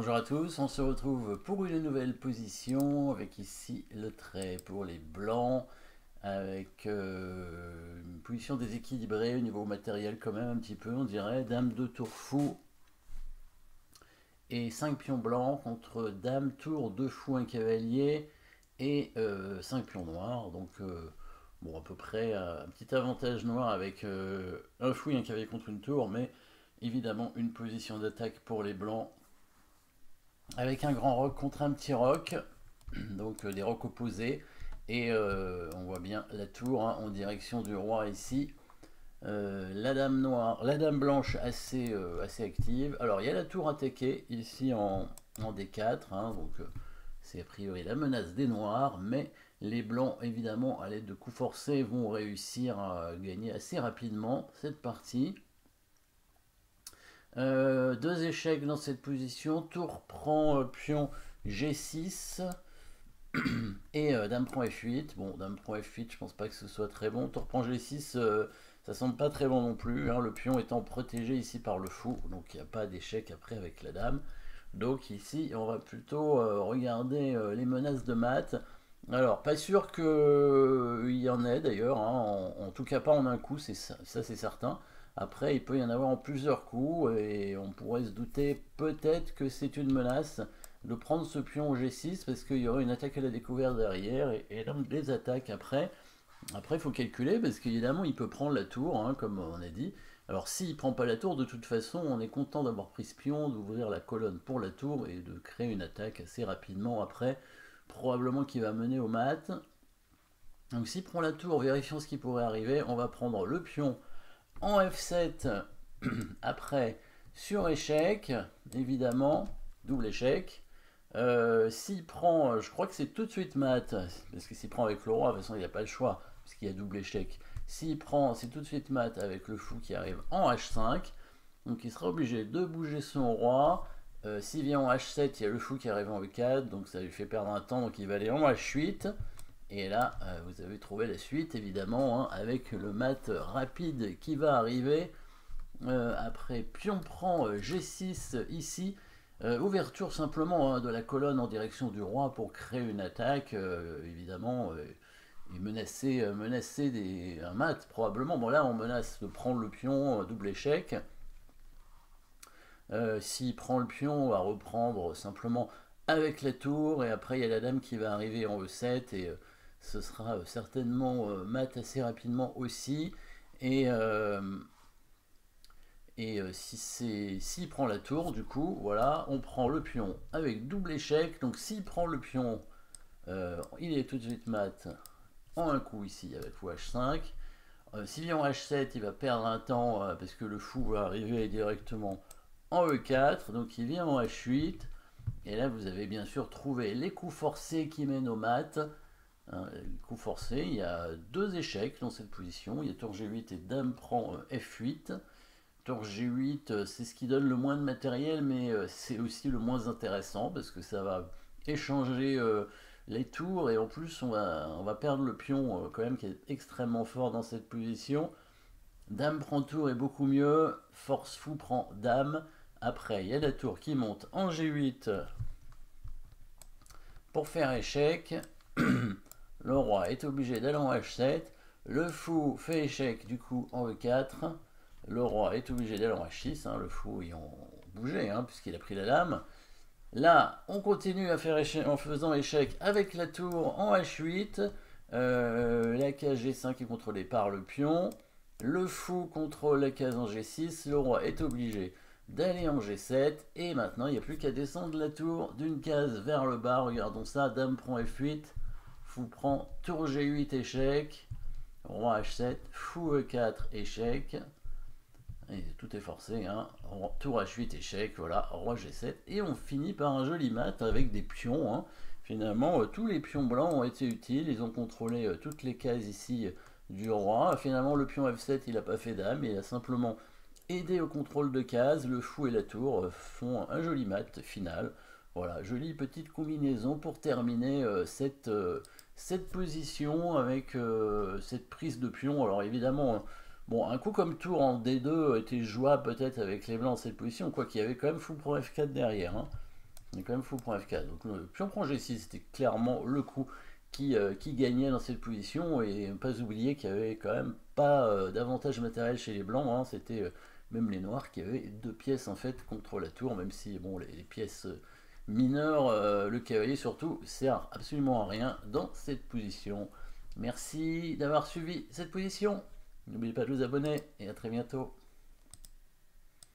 Bonjour à tous, on se retrouve pour une nouvelle position avec ici le trait pour les blancs avec une position déséquilibrée au niveau matériel quand même un petit peu on dirait, dame de tour fou et 5 pions blancs contre dame tour 2 fous 1 cavalier et 5 pions noirs donc bon à peu près un petit avantage noir avec un fou et un cavalier contre une tour mais évidemment une position d'attaque pour les blancs avec un grand roc contre un petit roc, donc des rocs opposés, et on voit bien la tour hein, en direction du roi ici. La dame noire, la dame blanche assez active. Alors il y a la tour attaquée ici en D4, hein, donc c'est a priori la menace des noirs, mais les blancs évidemment à l'aide de coups forcés vont réussir à gagner assez rapidement cette partie. Deux échecs dans cette position. Tour prend pion G6 et dame prend F8. Bon, dame prend F8, je pense pas que ce soit très bon. Tour prend G6, ça semble pas très bon non plus. Hein, le pion étant protégé ici par le fou, donc il n'y a pas d'échec après avec la dame. Donc ici, on va plutôt regarder les menaces de mat. Alors, pas sûr qu'il y en ait d'ailleurs, hein, en tout cas pas en un coup, ça c'est certain. Après, il peut y en avoir en plusieurs coups et on pourrait se douter peut-être que c'est une menace de prendre ce pion au G6 parce qu'il y aurait une attaque à la découverte derrière et donc des attaques après. Après, il faut calculer parce qu'évidemment, il peut prendre la tour, hein, comme on a dit. Alors, s'il ne prend pas la tour, de toute façon, on est content d'avoir pris ce pion, d'ouvrir la colonne pour la tour et de créer une attaque assez rapidement après, probablement qui va mener au mat. Donc, s'il prend la tour, vérifions ce qui pourrait arriver. On va prendre le pion en F7 après sur échec, évidemment, double échec. S'il prend, je crois que c'est tout de suite mat, parce que s'il prend avec le roi, de toute façon il n'y a pas le choix, puisqu'il y a double échec. S'il prend, c'est tout de suite mat avec le fou qui arrive en H5, donc il sera obligé de bouger son roi. S'il vient en H7, il y a le fou qui arrive en E4, donc ça lui fait perdre un temps, donc il va aller en H8. Et là, vous avez trouvé la suite, évidemment, hein, avec le mat rapide qui va arriver. Après, pion prend G6 ici. Ouverture simplement hein, de la colonne en direction du roi pour créer une attaque, évidemment, et menacer, un mat probablement. Bon là, on menace de prendre le pion, double échec. S'il prend le pion, on va reprendre simplement avec la tour, et après il y a la dame qui va arriver en E7, et ce sera certainement mat assez rapidement aussi. Et, s'il prend la tour, du coup, voilà, on prend le pion avec double échec. Donc s'il prend le pion, il est tout de suite mat en un coup ici avec fou H5. S'il vient en H7, il va perdre un temps parce que le fou va arriver directement en E4. Donc il vient en H8. Et là, vous avez bien sûr trouvé les coups forcés qui mènent au mat. Hein, les coups forcés, il y a deux échecs dans cette position. Il y a tour G8 et dame prend F8. Tour G8, c'est ce qui donne le moins de matériel, mais c'est aussi le moins intéressant parce que ça va échanger les tours et en plus on va perdre le pion quand même qui est extrêmement fort dans cette position. Dame prend tour est beaucoup mieux, force fou prend dame. Après, il y a la tour qui monte en G8 pour faire échec. Le roi est obligé d'aller en H7. Le fou fait échec du coup en E4. Le roi est obligé d'aller en H6. Hein, le fou ayant bougé hein, puisqu'il a pris la dame. Là, on continue à faire échec, en faisant échec avec la tour en H8. La case G5 est contrôlée par le pion. Le fou contrôle la case en G6. Le roi est obligé d'aller en G7. Et maintenant, il n'y a plus qu'à descendre la tour d'une case vers le bas. Regardons ça. Dame prend F8. Fou prend tour G8 échec. Roi H7. Fou E4 échec. Et tout est forcé, hein. Tour H8 échec, voilà, roi G7, et on finit par un joli mat avec des pions. Hein. Finalement, tous les pions blancs ont été utiles, ils ont contrôlé toutes les cases ici du roi. Finalement, le pion F7, il n'a pas fait dame, il a simplement aidé au contrôle de cases. Le fou et la tour font un joli mat final. Voilà, jolie petite combinaison pour terminer cette position avec cette prise de pion. Alors évidemment, bon, un coup comme tour en D2 était jouable peut-être avec les blancs dans cette position, quoi qu'il y avait quand même fou pour F4 derrière. Hein. Il est quand même fou pour F4. Donc le pion prend G6, c'était clairement le coup qui gagnait dans cette position. Et ne pas oublier qu'il n'y avait quand même pas d'avantage matériel chez les blancs. Hein. C'était même les noirs qui avaient deux pièces en fait contre la tour, même si bon, les pièces mineures, le cavalier surtout, sert absolument à rien dans cette position. Merci d'avoir suivi cette position. N'oubliez pas de vous abonner et à très bientôt.